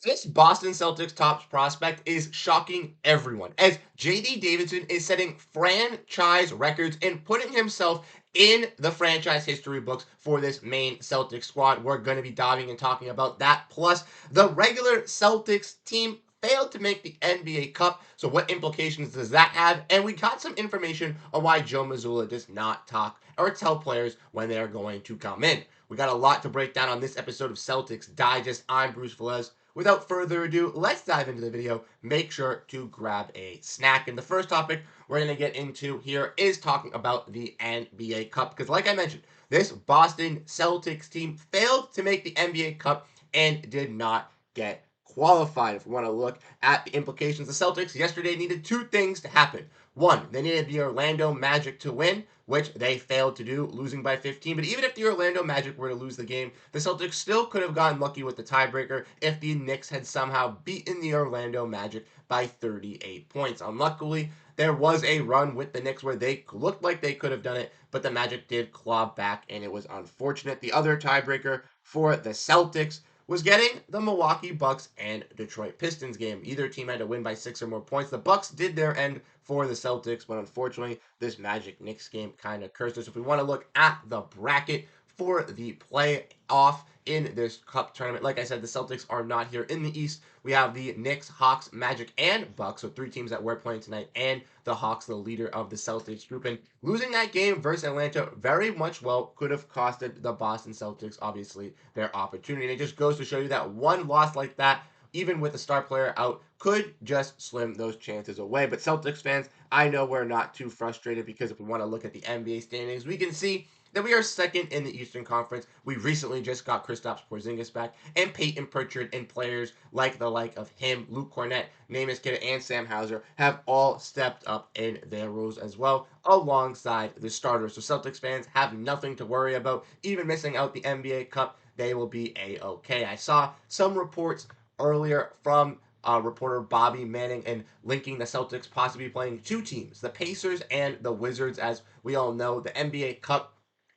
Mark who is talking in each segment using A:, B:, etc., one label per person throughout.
A: This Boston Celtics top prospect is shocking everyone, as Davison is setting franchise records and putting himself in the franchise history books for this Maine Celtics squad. We're going to be diving and talking about that. Plus, the regular Celtics team failed to make the NBA Cup. So, what implications does that have? And we got some information on why Joe Mazzulla does not talk or tell players when they are going to come in. We got a lot to break down on this episode of Celtics Digest. I'm Bruce Velez. Without further ado, let's dive into the video. Make sure to grab a snack. And the first topic we're going to get into here is talking about the NBA Cup. Because, like I mentioned, this Boston Celtics team failed to make the NBA Cup and did not get qualified. If we want to look at the implications, the Celtics yesterday needed two things to happen. One, they needed the Orlando Magic to win, which they failed to do, losing by 15. But even if the Orlando Magic were to lose the game, the Celtics still could have gotten lucky with the tiebreaker if the Knicks had somehow beaten the Orlando Magic by 38 points. Unluckily, there was a run with the Knicks where they looked like they could have done it, but the Magic did claw back, and it was unfortunate. The other tiebreaker for the Celtics was getting the Milwaukee Bucks and Detroit Pistons game. Either team had to win by 6 or more points. The Bucks did their end for the Celtics, but unfortunately, this Magic Knicks game kind of cursed us. If we want to look at the bracket for the playoff in this cup tournament, like I said, the Celtics are not here in the East. We have the Knicks, Hawks, Magic, and Bucks, so three teams that we're playing tonight, and the Hawks, the leader of the Celtics group. And losing that game versus Atlanta very much well could have costed the Boston Celtics, obviously, their opportunity. And it just goes to show you that one loss like that, even with a star player out, could just slim those chances away. But Celtics fans, I know we're not too frustrated because if we want to look at the NBA standings, we can see that we are second in the Eastern Conference. We recently just got Kristaps Porziņģis back, and Peyton Pritchard, and players like of him, Luke Cornett, Namus Kidda, and Sam Hauser have all stepped up in their roles as well, alongside the starters. So Celtics fans have nothing to worry about. Even missing out the NBA Cup, they will be a-okay. I saw some reports earlier from reporter Bobby Manning and linking the Celtics possibly playing two teams, the Pacers and the Wizards. As we all know, the NBA Cup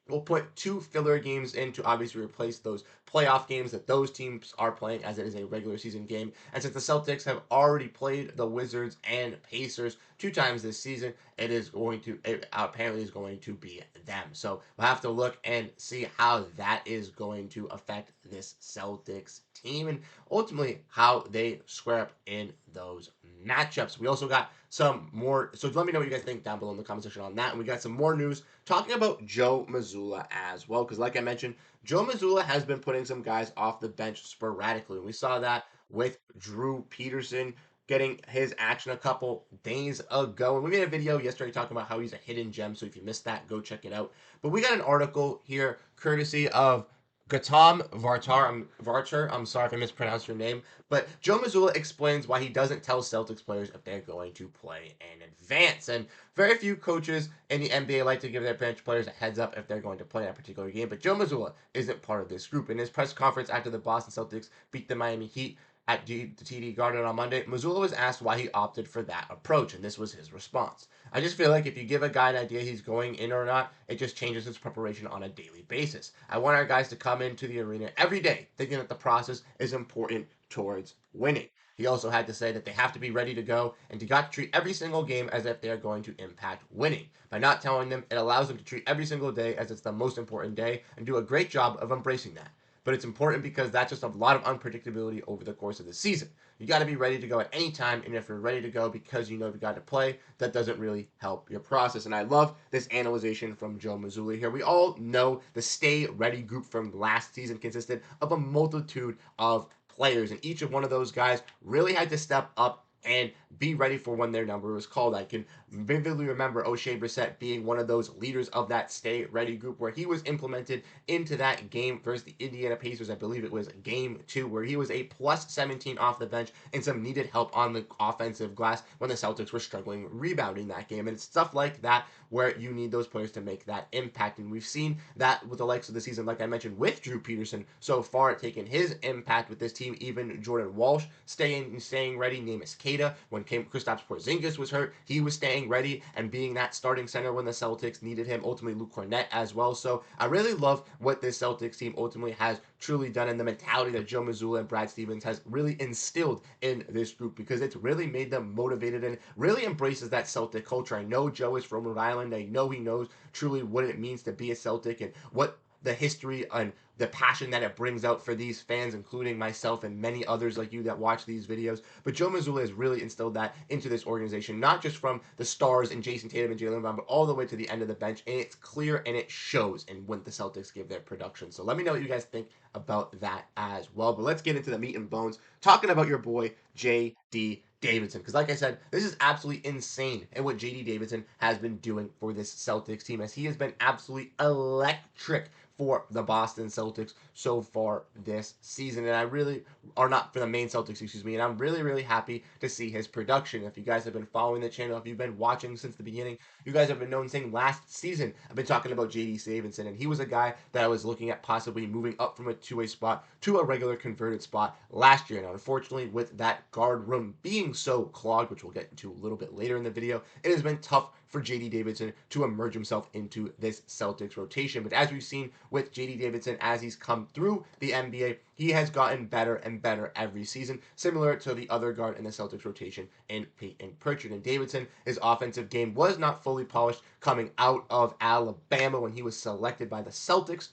A: will put two filler games in to obviously replace those playoff games that those teams are playing, as it is a regular season game. And since the Celtics have already played the Wizards and Pacers two times this season, it apparently is going to be them. So we'll have to look and see how that is going to affect this Celtics team and ultimately how they square up in those matchups. We also got some more, so let me know what you guys think down below in the comment section on that. And we got some more news talking about Joe Mazzulla as well, because like I mentioned, Joe Mazzulla has been putting some guys off the bench sporadically. We saw that with Jrue Peterson getting his action a couple days ago. And we made a video yesterday talking about how he's a hidden gem. So if you missed that, go check it out. But we got an article here courtesy of Gautam Vartar. I'm sorry if I mispronounced your name, but Joe Mazzulla explains why he doesn't tell Celtics players if they're going to play in advance. And very few coaches in the NBA like to give their bench players a heads up if they're going to play in a particular game. But Joe Mazzulla isn't part of this group. In his press conference after the Boston Celtics beat the Miami Heat at the TD Garden on Monday, Mazzulla was asked why he opted for that approach, and this was his response. I just feel like if you give a guy an idea he's going in or not, it just changes his preparation on a daily basis. I want our guys to come into the arena every day thinking that the process is important towards winning. He also had to say that they have to be ready to go and to got to treat every single game as if they are going to impact winning. By not telling them, it allows them to treat every single day as it's the most important day and do a great job of embracing that. But it's important because that's just a lot of unpredictability over the course of the season. You got to be ready to go at any time, and if you're ready to go because you know you got to play, that doesn't really help your process. And I love this analyzation from Joe Mazzulla here. We all know the Stay Ready group from last season consisted of a multitude of players, and each of one of those guys really had to step up and be ready for when their number was called. I can vividly remember O'Shea Brissett being one of those leaders of that Stay Ready group where he was implemented into that game versus the Indiana Pacers. I believe it was game 2, where he was a plus 17 off the bench and some needed help on the offensive glass when the Celtics were struggling rebounding that game. And it's stuff like that where you need those players to make that impact. And we've seen that with the likes of the season, like I mentioned, with Jrue Peterson so far, taking his impact with this team. Even Jordan Walsh staying ready, Namus Kidda Tatum. When Kristaps Porziņģis was hurt, he was staying ready and being that starting center when the Celtics needed him. Ultimately, Luke Cornett as well. So I really love what this Celtics team ultimately has truly done, and the mentality that Joe Mazzulla and Brad Stevens has really instilled in this group, because it's really made them motivated and really embraces that Celtic culture. I know Joe is from Rhode Island. I know he knows truly what it means to be a Celtic and what the history and the passion that it brings out for these fans, including myself and many others like you that watch these videos. But Joe Mazzulla has really instilled that into this organization, not just from the stars and Jayson Tatum and Jaylen Brown, but all the way to the end of the bench. And it's clear and it shows in when the Celtics give their production. So let me know what you guys think about that as well. But let's get into the meat and bones, talking about your boy J.D. Davison, because like I said, this is absolutely insane and what J.D. Davison has been doing for this Celtics team, as he has been absolutely electric for the Boston Celtics so far this season. And I really are not for the Maine Celtics, excuse me. And I'm really, really happy to see his production. If you guys have been following the channel, if you've been watching since the beginning, you guys have been noticing last season I've been talking about J.D. Davison, and he was a guy that I was looking at possibly moving up from a two-way spot to a regular converted spot last year. And unfortunately, with that guard room being so clogged, which we'll get into a little bit later in the video, it has been tough for J.D. Davison to emerge himself into this Celtics rotation. But as we've seen with J.D. Davison, as he's come through the NBA, he has gotten better and better every season, similar to the other guard in the Celtics rotation in Peyton Pritchard. And Davison, his offensive game was not fully polished coming out of Alabama when he was selected by the Celtics,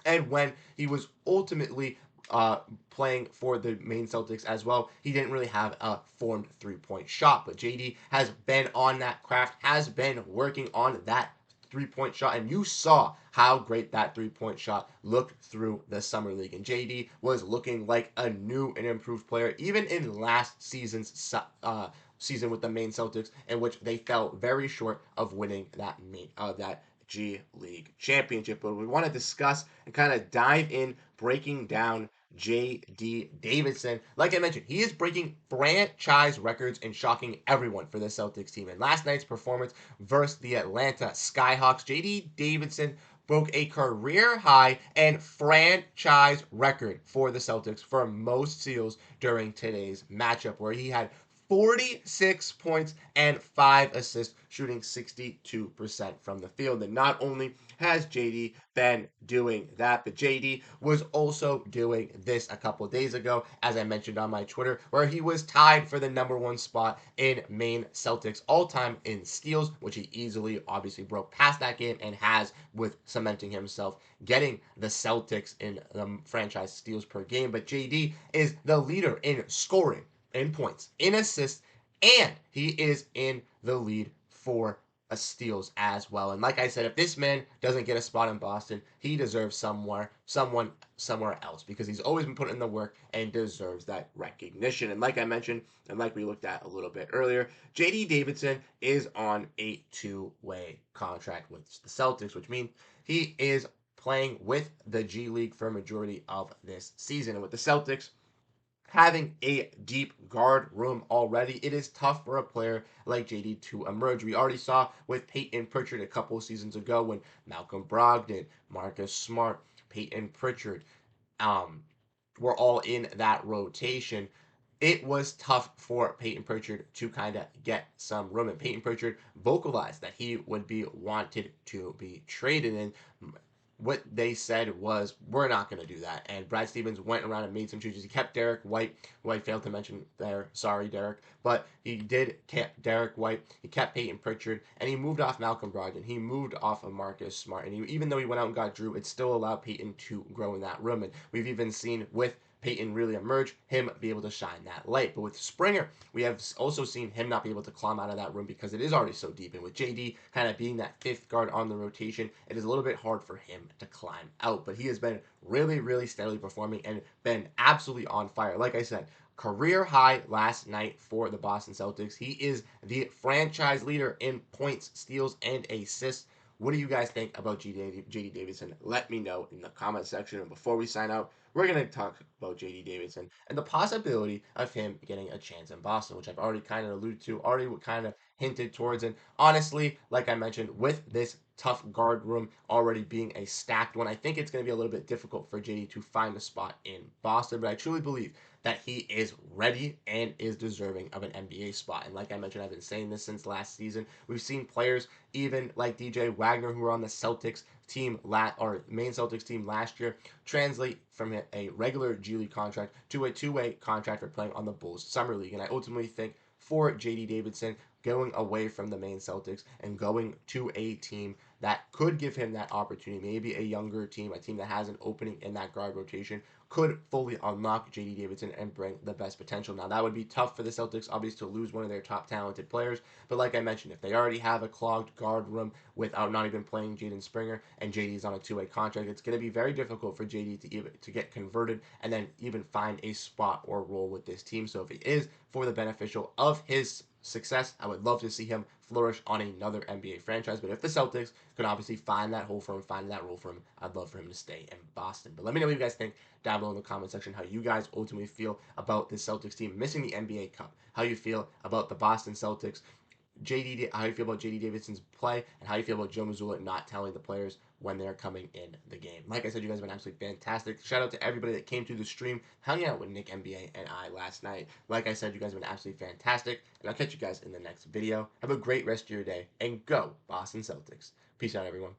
A: and when he was ultimately playing for the Maine Celtics as well, he didn't really have a formed three-point shot. But JD has been on that craft, has been working on that three-point shot, and you saw how great that three-point shot looked through the summer league. And JD was looking like a new and improved player, even in last season's season with the Maine Celtics, in which they fell very short of winning that G League championship. But we want to discuss and kind of dive in, breaking down J.D. Davison. Like I mentioned, he is breaking franchise records and shocking everyone for the Celtics team. In last night's performance versus the Atlanta Skyhawks, J.D. Davison broke a career high and franchise record for the Celtics for most steals during today's matchup, where he had 46 points and 5 assists, shooting 62% from the field. And not only has JD been doing that, but JD was also doing this a couple days ago, as I mentioned on my Twitter, where he was tied for the #1 spot in Maine Celtics all-time in steals, which he easily obviously broke past that game and has, with cementing himself, getting the Celtics in the franchise steals per game. But JD is the leader in scoring, in points, in assists, and he is in the lead for steals as well. And like I said, if this man doesn't get a spot in Boston, he deserves someone somewhere else, because he's always been putting in the work and deserves that recognition. And like I mentioned, and like we looked at a little bit earlier, J.D. Davison is on a two-way contract with the Celtics, which means he is playing with the G League for a majority of this season. And with the Celtics having a deep guard room already, it is tough for a player like JD to emerge. We already saw with Peyton Pritchard a couple of seasons ago when Malcolm Brogdon, Marcus Smart, Peyton Pritchard were all in that rotation. It was tough for Peyton Pritchard to kind of get some room, and Peyton Pritchard vocalized that he would be wanted to be traded. And what they said was, we're not going to do that. And Brad Stevens went around and made some changes. He kept Derrick White, who I failed to mention there. Sorry, Derrick. But he did keep Derrick White. He kept Peyton Pritchard. And he moved off Malcolm Brogdon. He moved off of Marcus Smart. And even though he went out and got Jrue, it still allowed Peyton to grow in that room. And we've even seen with Peyton really emerge, him be able to shine that light. But with Springer, we have also seen him not be able to climb out of that room because it is already so deep. And with JD kind of being that fifth guard on the rotation, it is a little bit hard for him to climb out. But he has been really, really steadily performing and been absolutely on fire. Like I said, career high last night for the Boston Celtics. He is the franchise leader in points, steals, and assists. What do you guys think about J.D. Davison? Let me know in the comment section. And before we sign out, we're going to talk about JD Davison and the possibility of him getting a chance in Boston, which I've already kind of alluded to, already kind of hinted towards. And honestly, like I mentioned, with this tough guard room already being a stacked one, I think it's going to be a little bit difficult for JD to find a spot in Boston. But I truly believe that he is ready and is deserving of an NBA spot. And like I mentioned, I've been saying this since last season. We've seen players even like DJ Wagner, who were on the Celtics team or Maine Celtics team last year, translate from a regular G League contract to a two-way contract for playing on the Bulls Summer League. And I ultimately think for JD Davison, going away from the Maine Celtics and going to a team that could give him that opportunity, maybe a younger team, a team that has an opening in that guard rotation, could fully unlock JD Davison and bring the best potential. Now, that would be tough for the Celtics, obviously, to lose one of their top talented players. But like I mentioned, if they already have a clogged guard room without not even playing Jaden Springer and JD's on a two-way contract, it's going to be very difficult for JD to get converted and then even find a spot or role with this team. So if it is for the beneficial of his success, I would love to see him flourish on another NBA franchise. But if the Celtics could obviously find that hole for him, find that role for him, I'd love for him to stay in Boston. But let me know what you guys think down below in the comment section, how you guys ultimately feel about this Celtics team missing the NBA Cup, how you feel about the Boston Celtics, how you feel about JD Davidson's play, and how you feel about Joe Mazzulla not telling the players when they're coming in the game. Like I said, you guys have been absolutely fantastic. Shout out to everybody that came to the stream, hung out with Nick NBA and I last night. Like I said, you guys have been absolutely fantastic, and I'll catch you guys in the next video. Have a great rest of your day, and go Boston Celtics. Peace out, everyone.